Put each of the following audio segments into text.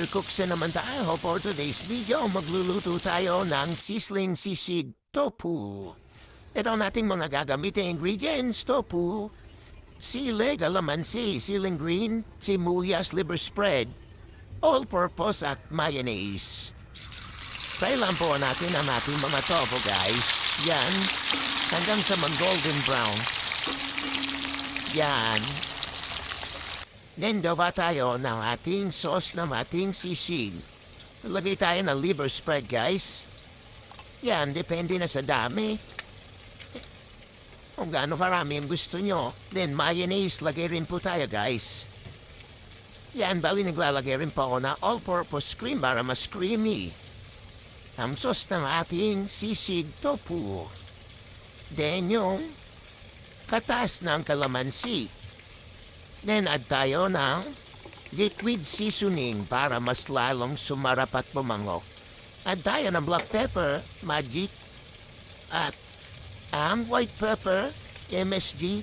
undercooks na naman tayo for today's video. Magluluto tayo ng sizzling sisig tofu. Ito ang ating mga gagamitin ingredients: tofu, sili, calamansi, siling green, sibuyas, liver spread, all-purpose at mayonnaise. Try lang po natin ang ating mga tofu, guys. Yan, hanggang sa mag-golden brown. Yan. Then gawa tayo ng ating sauce ng ating sisig. Lagay tayo ng liver spread, guys. Yan, depende na sa dami. Kung gaano karami ang gusto nyo. Then mayonnaise, lagay rin po tayo, guys. Yan, bali naglalagay rin po ako na all-purpose cream para mas creamy. Ang sauce ng ating sisig tofu. Then yung katas ng kalamansi. Then add tayo ng liquid seasoning para mas lalong sumarap at bumango. Add tayo ng black pepper, magic, at ang white pepper, MSG,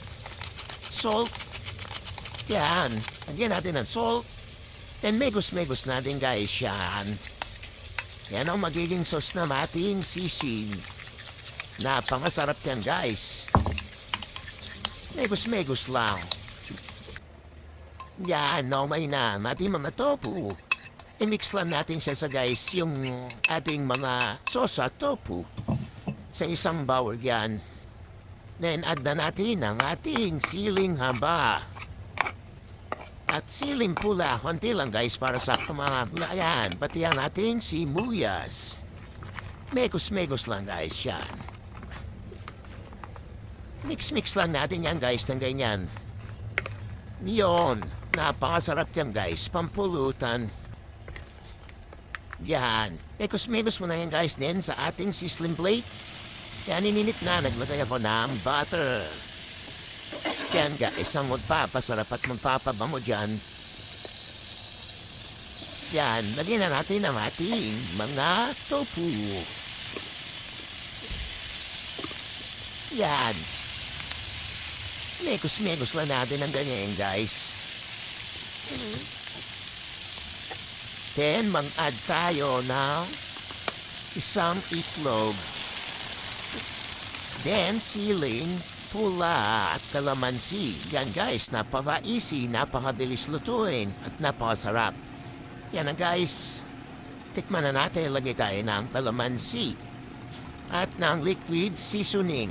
salt. Yan. Lagyan natin ng salt. Then megus-megus natin, guys, yan. Yan ang magiging sauce na ating sisig. Napangasarap yan, guys. Megus-megus lang. Yan, may na ating mga tofu. I-mix lang natin siya sa, guys, yung ating mga sauce at tofu sa isang bowl yan. Then add na natin ang ating siling haba. At siling pula, konti lang, guys, para sa mga yan. Pati ang ating sibuyas. Megus-megus lang, guys, yan. Mix-mix lang natin yan, guys, ng ganyan. Yun. Napakasarap yan, guys. Pampulutan. Yan. Megus-megus mo na yan, guys, din sa ating sizzling plate. Yan, ininit na. Naglagay ako ng butter. Yan, guys, ang magpapasarap at magpapabango dyan. Yan, lagyan na natin ang ating mga tofu. Yan. Megus-megus lang natin ang ganyan, guys. Then, mag-add tayo ng isang itlog. Then, siling, pula at kalamansi. Yan, guys, napaka-easy, napakabilis lutuin at napakasarap. Yan na, guys. Tikman na natin, lagay tayo ng kalamansi at ng liquid seasoning.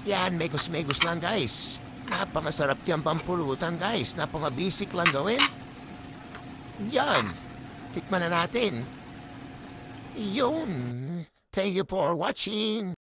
Yan, megus-megus lang, guys. Napakasarap yung pampulutan, guys. Napaka-basic lang gawin. Yan. Tikman na natin. Yun. Thank you for watching.